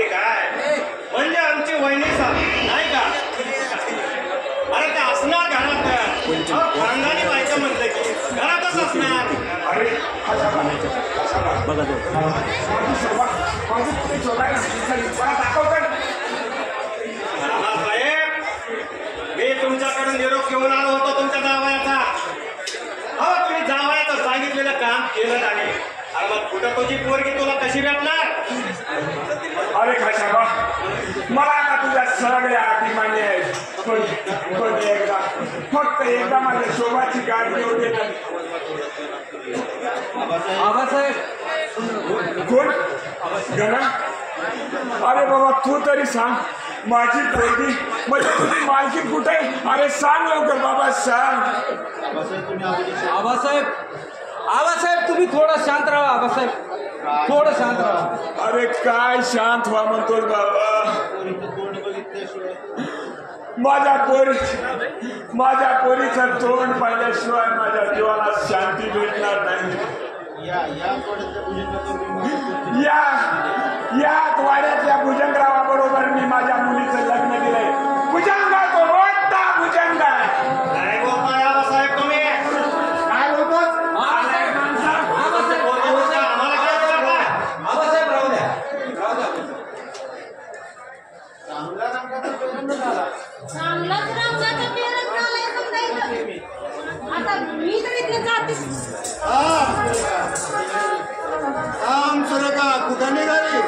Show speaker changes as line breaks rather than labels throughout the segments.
की काय म्हणजे आमची वहिनी नाही का अरे ते असणार घरात खानदानी बायका म्हणलं की घरातच असणार
अरे बघा
साहेब मी तुमच्याकडून निरोप घेऊन आलो होतो तुमच्या जावयाचा हो तुम्ही जावयाचं सांगितलेलं काम केलं नाही अरे मग कुठं तुझी पोरगी तुला कशी भेटणार
अरे खाशाबा मला आता तुझ्या सगळ्या अटी मान्य आहेत पण एकदा फक्त एकदा माझ्या शोभाची गाडी येऊ दे
आबासाहेब
कोण गणा अरे बाबा तू तरी सांग माझी पोरगी म्हणजे तुझी मालकी कुठे अरे सांग लवकर बाबा सांग
आबासाहेब आबासाहेब तुम्ही थोडं शांत राहा आबासाहेब थोडं शांत राहा
अरे काय शांत व्हा म्हणतोस बाबा माझ्या पोरीचं तोंड पाहिल्याशिवाय माझ्या जीवाला शांती भेटणार नाही या वाड्यातल्या भुजंगरावाबरोबर मी माझ्या मुलीचं लग्न दिलंय भुजंग तो मोठा भुजंग
काय बोलताय आबासाहेब तुम्ही
काय बोलतोस
आबासाहेब राहू द्या
चांगलाच रंगाचा पेरच झालाय समजायचं आता मी तर इथले जाते
आम सुरेखा कुठं निघाली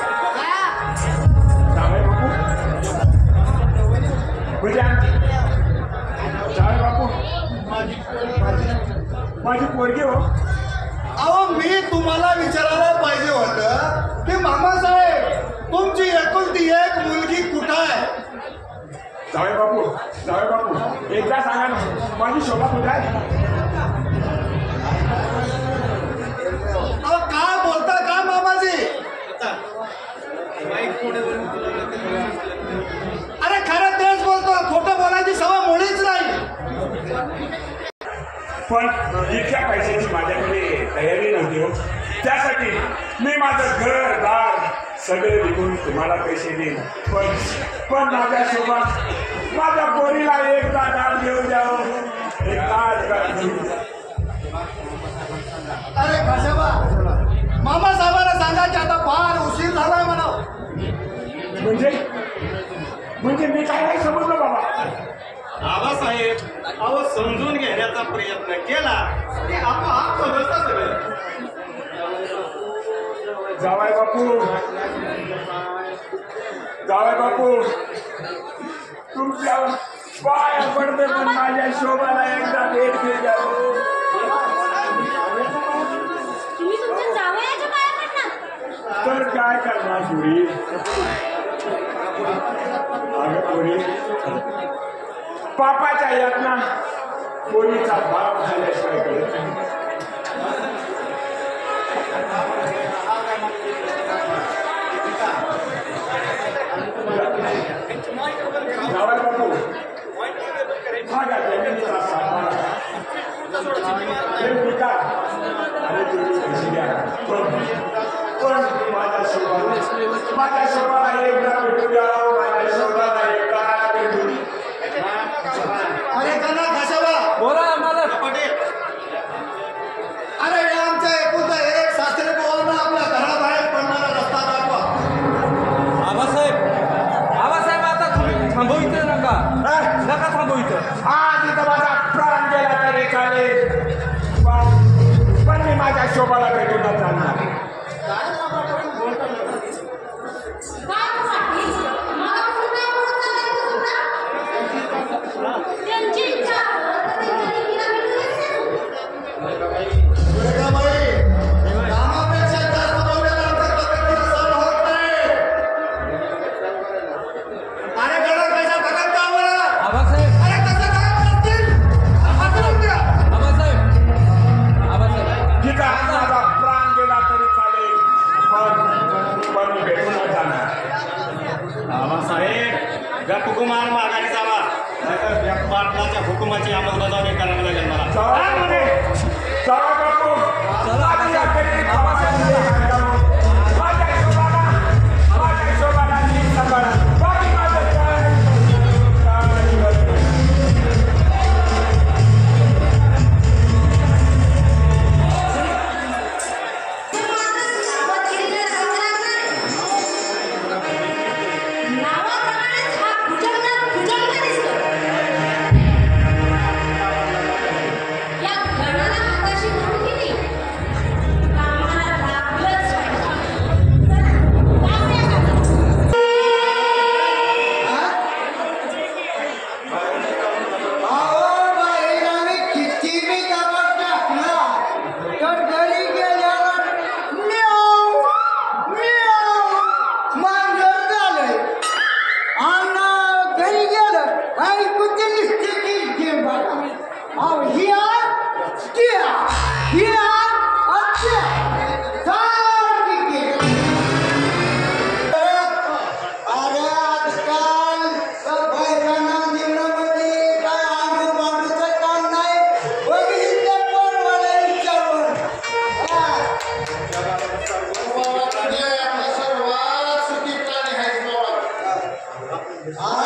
बापू माझी पोरगी हो
अहो मी तुम्हाला विचारायला पाहिजे होतं की मामासाहेब तुमची एकुलती एक मुलगी कुठं आहे
जावे बापू एकदा सांगा ना माझी शोभा कुठे आहे
अहो काय बोलता का मामाजी अरे खरं तेच बोलतो खोटं बोलायची सवय मुळीच नाही
पण इतक्या पैशाची माझ्याकडे तयारी नव्हती हो त्यासाठी मी माझं घर दार सगळे विकून तुम्हाला पैसे देईन पण माझ्या शोभा माझ्या पोरीला एकदा दार घेऊन द्यावं हे काय
अरे खाशाबा मामा साहेबांना सांगा की आता फार उशीर झालाय म्हणा
म्हणजे मी काय नाही समजलं बाबा
आबासाहेब अहो समजून घेण्याचा प्रयत्न केला की आपोआप समजतं सगळं
जावाय बापू तुमच्या पाया पडते पण माझ्या शोभाला एकदा भेट घेऊन द्यावं
तुम्ही तुमच्या जावयाच्या पाया पडणार
तर काय करणार पुरी अगं पुरी पापाच्या यातना पोरीचा बाप झाल्याशिवाय कळत नाही जावई बापू माझ्या जमिनीचा सातबारा हे विका आणि तुम्ही पैसे द्या पण माझ्या शोभाला एकदा भेटू द्या माझ्या शोभाला एकदा भेटू
अरे कना खाशाबा
बोला मला
पटेल अरे हे आमच्या एकुलता एक सासरे पोरांना आपल्या घराबाहेर पडणारा रस्ता दाखवा
आबासाहेब आता तुम्ही थांबवित नका थांबवित
आज इथं माझा प्राण गेला तरी चालेल पण मी माझ्या शोभाला भेटून जाणार
काय पाटील मला पुन्हा त्यांची इच्छा
कामापेक्षा जास्त बोलण्याला आमच्या पद्धतीनं सहन होत नाही अरे गडा कशा बघत का आम्हाला
आबासाहेब
अरे कसं काय बोलतील
आबासाहेब
ठीक आहे माझा प्राण गेला तरी चालेल पण मी भेटून जाणार
बाबासाहेब गपकुमार माघारी जावा नाहीतर पाटलाच्या हुकुमाची अंमलबजावणी करावी लागेल मला
चला बापू
चला
माझ्या शोभाला
नावाप्रमाणेच हा भुजंग दिसतो. या गणाला हाताशी धरून की नाही कामाला लागलंच पाहिजे. चला, जाऊया का?
अहो बाहेर आम्ही किती बी दबाव टाकला तर घरी गेल्यावर म्याव म्याव मांजर झालंय आणि घरी गेलं ऐकू ते नुसते की अहो ही आत ती आत, ही आत आणि ती आत. सारखी गेली. अरे आजकाल बैलांना जीवनामध्ये काय आजूबाजूचं काम नाही. बघितलं परवाला विचारून. सर्वात सुखी प्राणी आहेत बाबा.